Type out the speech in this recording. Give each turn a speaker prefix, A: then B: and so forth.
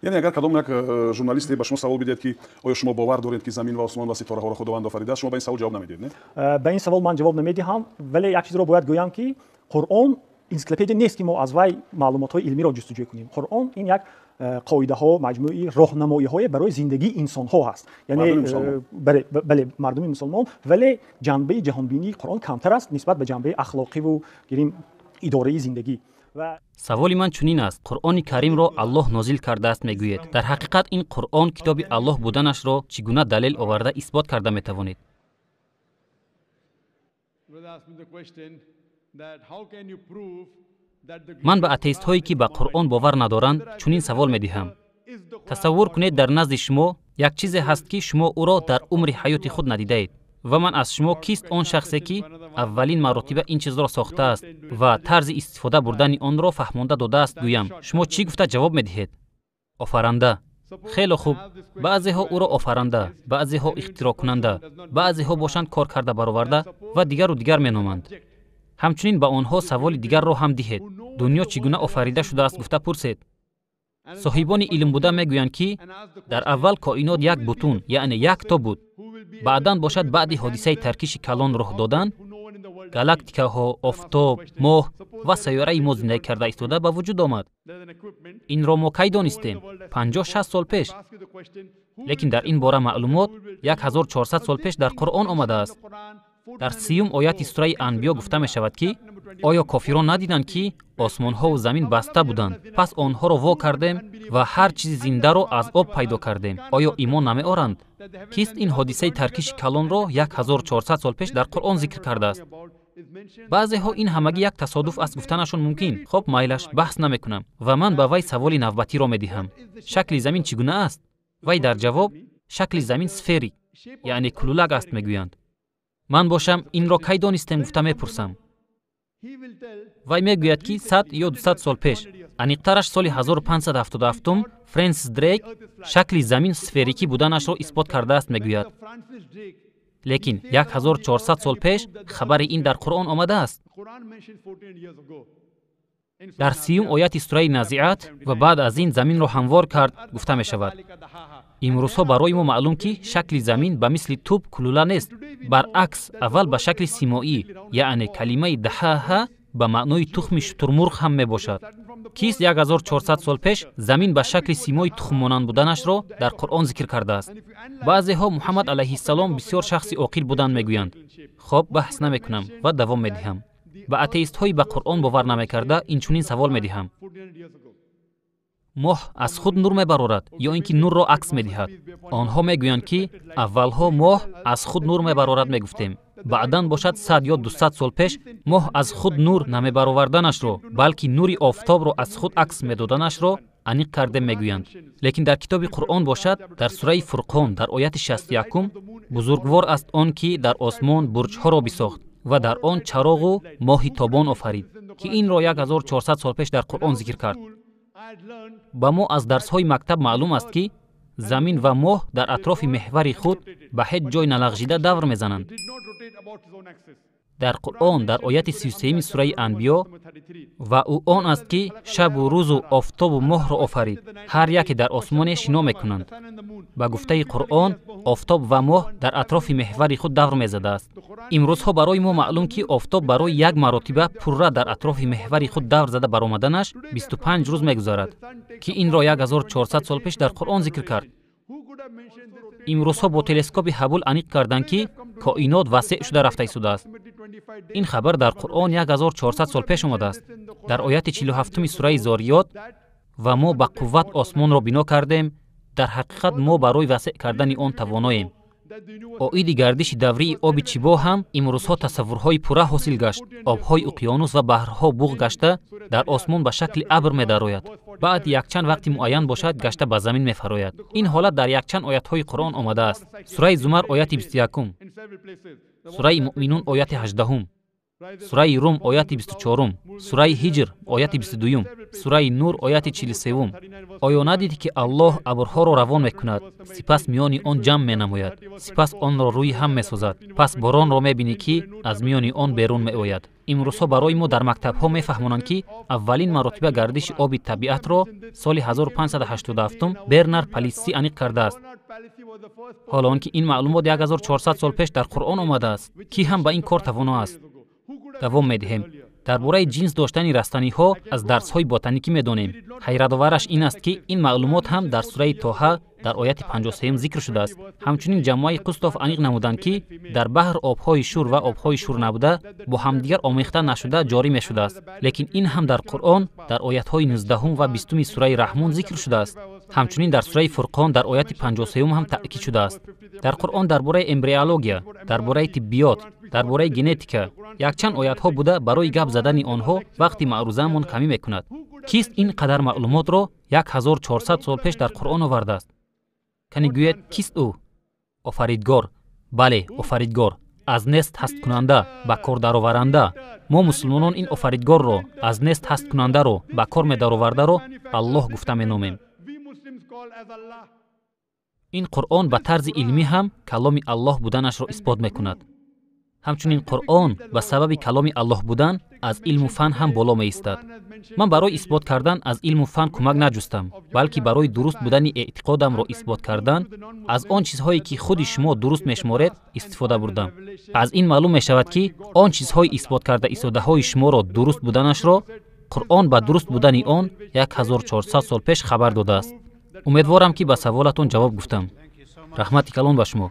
A: یعنی اگر کدام یک ژورنالیستی به شما سوال بدهد که آیا شما باور دارید که زمین و آسمان و ستاره ها را خداوند آفریده است، شما به این سوال جواب نمیدید، نه؟
B: به این سوال من جواب نمیدهم، ولی یک چیز را باید گویم که قرآن انسیکلوپدیا نیست که ما از وی معلومات های علمی را جستجو کنیم. قرآن این یک قاعده ها، مجموعه راهنمایی های برای زندگی انسان ها هست، یعنی بله مردم مسلمان، ولی جنبه جهان بینی قرآن کمتر است نسبت به جنبه اخلاقی و گیریم اداره زندگی. و
C: سوال من چنین است: قرآن کریم را الله نازل کرده است میگوید. در حقیقت این قرآن کتاب الله بودنش را چگونه دلیل آورده اثبات کرده میتوانید؟ من به اتئیست هایی که به قرآن باور ندارند چنین سوال میدهم: تصور کنید در نزد شما یک چیزی هست که شما او را در عمر حیات خود ندیدید و من از شما کیست آن شخصی که اولین مرتبه این چیز را ساخته است و طرز استفاده بردن آن را فهمانده داده است گویم، شما چی گفته جواب میدهید؟ آفرنده. خیلی خوب، بعضی ها او را آفرنده، بعضی ها اختراع کننده، بعضی ها باشند کار کرده برآورده و دیگر و دیگر مینامند. همچنین به آنها سوال دیگر را هم دهید: دنیا چگونه آفریده شده است گفته پرسید. صاحبان علم بوده میگویند که در اول کائنات یک بتون یعنی یک تا بود، بعداً باشد بعد حادثه ترکیش کلان رخ دادن گالاکتیکا ها، آفتاب، ماه و سیاره ما زندگی کرده ایستاده به وجود آمد. این را ما کی دانستیم؟ 50-60 سال پیش. لیکن در این باره معلومات 1400 سال پیش در قرآن آمده است. در 30 آیت سوره انبیا گفته می شود که آیا کافران ندیدند که آسمان ها و زمین بسته بودند، پس آنها را وا کردیم و هر چیز زنده را از آب پیدا کردیم؟ آیا ایمان نمی آورند؟ کیست این حادثه ترکیش کلان را 1400 سال پیش در قرآن ذکر کرده است؟ بعضی ها این همگی یک تصادف است گفتنشون ممکن. خب مایلش بحث نمی کنم و من به وی سوال نوبتی را می دهم: شکل زمین چگونه است؟ وی در جواب شکل زمین سفری یعنی کلولک است میگویند. من باشم این را کی دانستم گفته میپرسم. وی میگوید که 100 یا 200 سال پیش، انیقترش سال 1577 فرانسیس دریک شکل زمین سفریکی بودنش را اثبات کرده است میگوید. لیکن 1400 سال پیش خبر این در قرآن آمده است. در 30 آیت سوره نازعات و بعد از این زمین را هموار کرد گفته می شود. امروزها برای ما معلوم که شکل زمین به مثل توپ کلوله نیست، برعکس اول به شکل سیمایی یعنی کلمه دحاها به معنای تخم شترمرغ هم می باشد. کیست 1400 سال پیش زمین به شکل سیمای تخم مانند بودنش را در قرآن ذکر کرده است؟ بعضی ها محمد علیه السلام بسیار شخص عاقل بودند میگویند. خب بحث نمی کنم و دوام می دهم. به اتئیست های به قرآن باور نمی کرده این چنین سوال می دهم: ماه از خود نور می برآورد یا اینکه نور را عکس می دهد؟ آنها می گویند که اولها ماه از خود نور می برآورد می گفتیم، بعداً باشد 100 یا 200 سال پیش ماه از خود نور نمی برآوردنش را بلکه نوری آفتاب را از خود عکس می دادنش را انیق کرده می گویند. لیکن در کتاب قرآن باشد در سوره فرقان در آیت 61 بزرگوار است آن که در آسمان برج ها را بساخت و در آن چراغ و ماه تابان آفرید که این را 1400 سال پیش در قرآن ذکر کرد. با ما از درس های مکتب معلوم است که زمین و ماه در اطراف محور خود به هیچ جای نلغزیده دور میزنند. در قرآن در آیت 33 سوره انبیا و او آن است که شب و روز و آفتاب و ماه را آفرید، هر یک در آسمان شنا میکنند. با گفته قرآن آفتاب و ماه در اطراف محور خود دور میزده است. امروزها برای ما معلوم که آفتاب برای یک مرتبه پوره در اطراف محور خود دور زده برآمدنش 25 روز میگذارد که این را 1400 سال پیش در قرآن ذکر کرد. امروزها با تلسکوپ هابل انیق کردند که کائنات وسیع شده رفته ایستاده است. این خبر در قرآن 1400 سال پیش آمده است. در آیت 47 سوره زاریات و ما به قوت آسمان را بنا کردیم، در حقیقت ما برای وسیع کردن آن تواناییم. عاید گردش دوری آب چیبا هم امروزها تصورهای پوره حاصل گشت. آبهای اقیانوس و بحرها بوق گشته در آسمان به شکل ابر می درآید، بعد یک چند وقت معین باشد گشته به زمین می فراید. این حالت در یک چند آیت های قرآن آمده است. سوره زمر آیت 21، سوره مؤمنون آیت 18. сураи Рум ояти 24, сураи Ҳиҷр ояти 22, сураи Нур ояти 43. оё надидӣ ки Аллоҳ абрҳоро равон мекунад, сипас миёни он ҷамъ менамояд, сипас онро рӯи ҳам месозад, пас боронро мебинӣ ки аз миёни он берун меояд. имрӯзҳо барои мо дар мактабҳо мефаҳмонанд ки аввалин маротиба гардиши оби табиатро соли 1587 Бернар Палисси аниқ кардааст, ҳоло он ки ин маълумот 1400 сол пеш дар Қуръон омадааст. Кӣ ҳам ба ин кор тавоно аст? давом медиҳем. дар бораи ҷинс доштани растаниҳо аз дарсҳои ботаникӣ медонем. ҳайратовараш ин аст ки ин маълумот ҳам дар сураи Тоҳа дар ояти 53 зикр шудааст. ҳамчунин ҷамоаи Қустов аниқ намуданд ки дар баҳр обҳои шур ва обҳои шур набуда бо ҳамдигар омехта нашуда ҷорӣ мешудааст. лекин ин ҳам дар Қуръон дар оятҳои 19 ва 20 сураи Раҳмон зикр шудааст. ҳамчунин дар сураи Фурқон дар ояти 53 ҳам таъкид шудааст. дар Қуръон дар бораи эмбриология, дар бораи тиббиёт, дар бораи генетика якчанд оятҳо буда барои гап задани онҳо вақти маърузаамон камӣ мекунад. Кист ин қадар маълумотро 1400 сол пеш дар Қуръон овардааст? кани гӯед кист ӯ? офаридгор. бале, офаридгор. аз нест ҳасткунанда ба кор дароваранда. мо мусулмонон ин офаридгорро, аз нест ҳасткунандаро ба кор медаровардаро Аллоҳ гуфта меномем. ин Қуръон ба тарзи илмӣ ҳам каломи Аллоҳ буданашро исбот мекунад. ҳамчунин Қуръон ба сабаби каломи Аллоҳ будан аз илму фан ҳам боло меистад. ман барои исбот кардан аз илму фан кӯмак наҷустам, балки барои дуруст будани эътиқодамро исбот кардан аз он чизҳое ки худи шумо дуруст мешуморед истифода бурдам. аз ин маълум мешавад ки он чизҳои исбот карда истодаҳои шуморо дуруст буданашро Қуръон ба дуруст будани он 1400 сол пеш хабар додааст. умедворам ки ба саволатон ҷавоб гуфтам. раҳмати калон ба шумо.